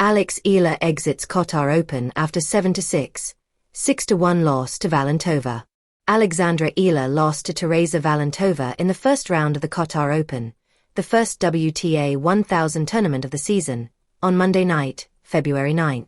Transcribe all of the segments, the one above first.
Eala exits Qatar Open after 7-6, 6-1 loss to Valentova. Eala lost to Teresa Valentova in the first round of the Qatar Open, the first WTA 1000 tournament of the season, on Monday night, February 9.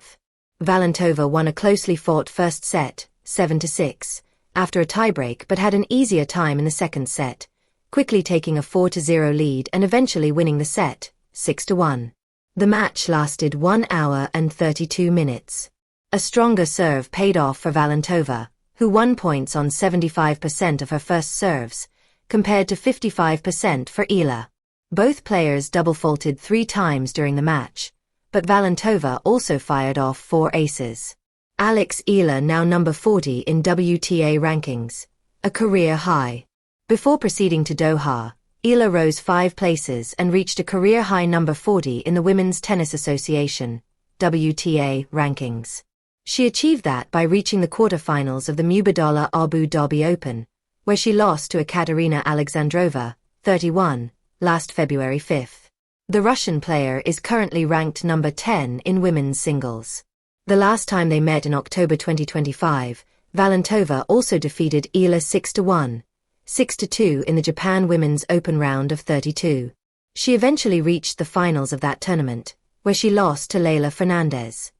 Valentova won a closely fought first set, 7-6, after a tiebreak but had an easier time in the second set, quickly taking a 4-0 lead and eventually winning the set, 6-1. The match lasted 1 hour and 32 minutes. A stronger serve paid off for Valentova, who won points on 75% of her first serves, compared to 55% for Eala. Both players double-faulted 3 times during the match, but Valentova also fired off 4 aces. Eala now number 40 in WTA rankings, a career high. Before proceeding to Doha, Eala rose 5 places and reached a career-high number 40 in the Women's Tennis Association, WTA, rankings. She achieved that by reaching the quarterfinals of the Mubadala Abu Dhabi Open, where she lost to Ekaterina Alexandrova, 31, last February 5. The Russian player is currently ranked number 10 in women's singles. The last time they met in October 2025, Valentova also defeated Eala 6-1. 6-2 in the Japan Women's Open round of 32. She eventually reached the finals of that tournament, where she lost to Leylah Fernandez.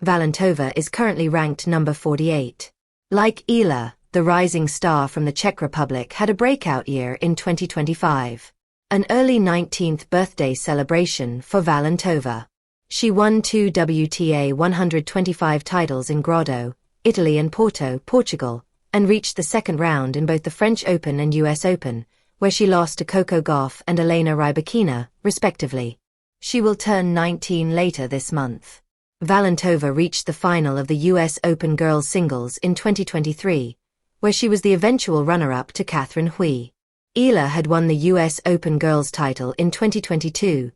Valentova is currently ranked number 48. Like Eala, the rising star from the Czech Republic had a breakout year in 2025. An early 19th birthday celebration for Valentova. She won 2 WTA 125 titles in Grado, Italy and Porto, Portugal, and reached the second round in both the French Open and US Open, where she lost to Coco Gauff and Elena Rybakina, respectively. She will turn 19 later this month. Valentova reached the final of the US Open girls singles in 2023, where she was the eventual runner-up to Catherine Hui. Eala had won the US Open girls title in 2022,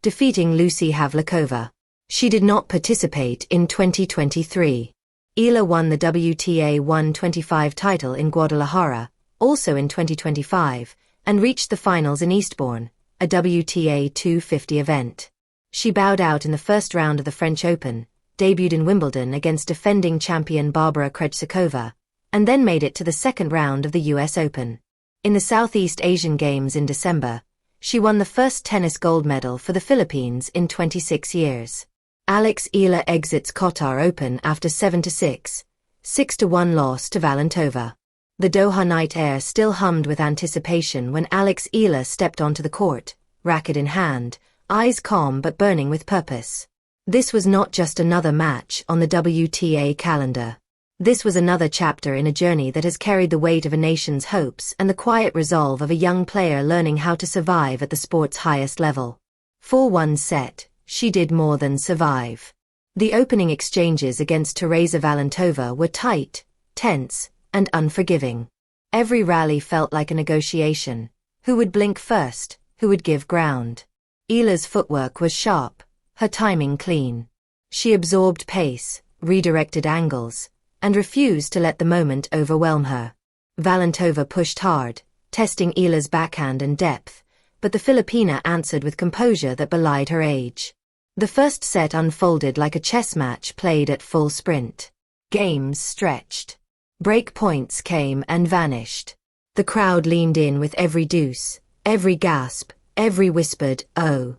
defeating Lucy Havlikova. She did not participate in 2023. Eala won the WTA 125 title in Guadalajara, also in 2025, and reached the finals in Eastbourne, a WTA 250 event. She bowed out in the first round of the French Open, debuted in Wimbledon against defending champion Barbara Krejcikova, and then made it to the second round of the US Open. In the Southeast Asian Games in December, she won the first tennis gold medal for the Philippines in 26 years. Eala exits Qatar Open after 7-6, 6-1 loss to Valentova. The Doha night air still hummed with anticipation when Eala stepped onto the court, racket in hand, eyes calm but burning with purpose. This was not just another match on the WTA calendar. This was another chapter in a journey that has carried the weight of a nation's hopes and the quiet resolve of a young player learning how to survive at the sport's highest level. 4-1 set. She did more than survive. The opening exchanges against Teresa Valentova were tight, tense, and unforgiving. Every rally felt like a negotiation. Who would blink first? Who would give ground? Eala's footwork was sharp, her timing clean. She absorbed pace, redirected angles, and refused to let the moment overwhelm her. Valentova pushed hard, testing Eala's backhand and depth, but the Filipina answered with composure that belied her age. The first set unfolded like a chess match played at full sprint. Games stretched. Break points came and vanished. The crowd leaned in with every deuce, every gasp, every whispered, "Oh."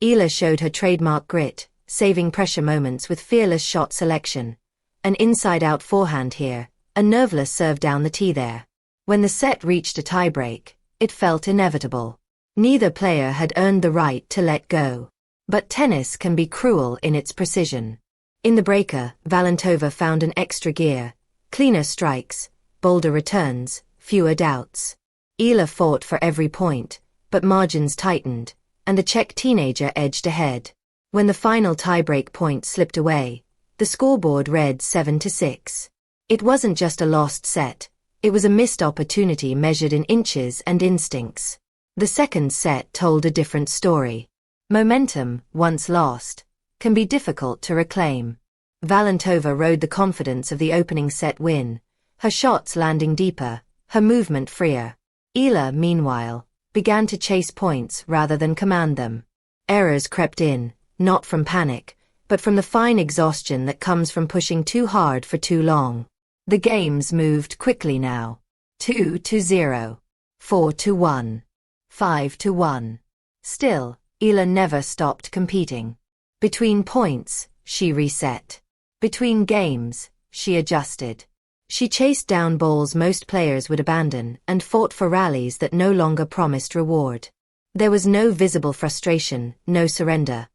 Eala showed her trademark grit, saving pressure moments with fearless shot selection. An inside-out forehand here, a nerveless serve down the tee there. When the set reached a tiebreak, it felt inevitable. Neither player had earned the right to let go. But tennis can be cruel in its precision. In the breaker, Valentova found an extra gear, cleaner strikes, bolder returns, fewer doubts. Eala fought for every point, but margins tightened, and the Czech teenager edged ahead. When the final tiebreak point slipped away, the scoreboard read 7-6. It wasn't just a lost set, it was a missed opportunity measured in inches and instincts. The second set told a different story. Momentum, once lost, can be difficult to reclaim. Valentova rode the confidence of the opening set win, her shots landing deeper, her movement freer. Eala, meanwhile, began to chase points rather than command them. Errors crept in, not from panic, but from the fine exhaustion that comes from pushing too hard for too long. The games moved quickly now. 2-0. 4-1. 5-1. Still, Eala never stopped competing. Between points, she reset. Between games, she adjusted. She chased down balls most players would abandon and fought for rallies that no longer promised reward. There was no visible frustration, no surrender.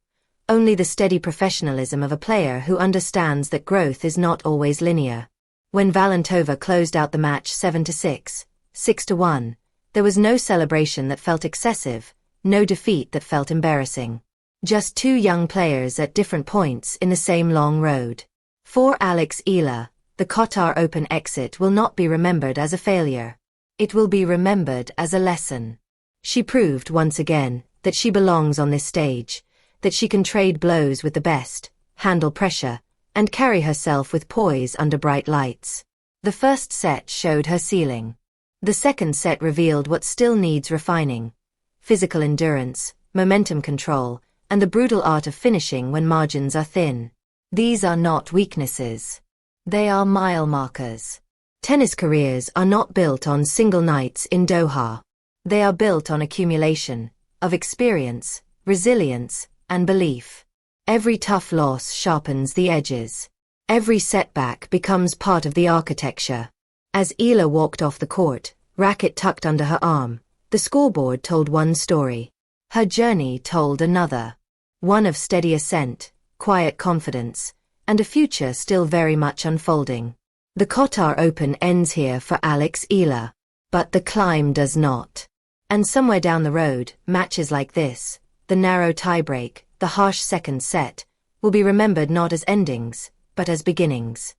Only the steady professionalism of a player who understands that growth is not always linear. When Valentova closed out the match 7-6, 6-1, there was no celebration that felt excessive, no defeat that felt embarrassing. Just two young players at different points in the same long road. For Eala, the Qatar Open exit will not be remembered as a failure. It will be remembered as a lesson. She proved once again that she belongs on this stage, that she can trade blows with the best, handle pressure, and carry herself with poise under bright lights. The first set showed her ceiling. The second set revealed what still needs refining: physical endurance, momentum control, and the brutal art of finishing when margins are thin. These are not weaknesses. They are mile markers. Tennis careers are not built on single nights in Doha. They are built on accumulation of experience, resilience, and belief. Every tough loss sharpens the edges. Every setback becomes part of the architecture. As Eala walked off the court, racket tucked under her arm, the scoreboard told one story. Her journey told another. One of steady ascent, quiet confidence, and a future still very much unfolding. The Qatar Open ends here for Eala. But the climb does not. And somewhere down the road, matches like this, the narrow tiebreak, the harsh second set, will be remembered not as endings, but as beginnings.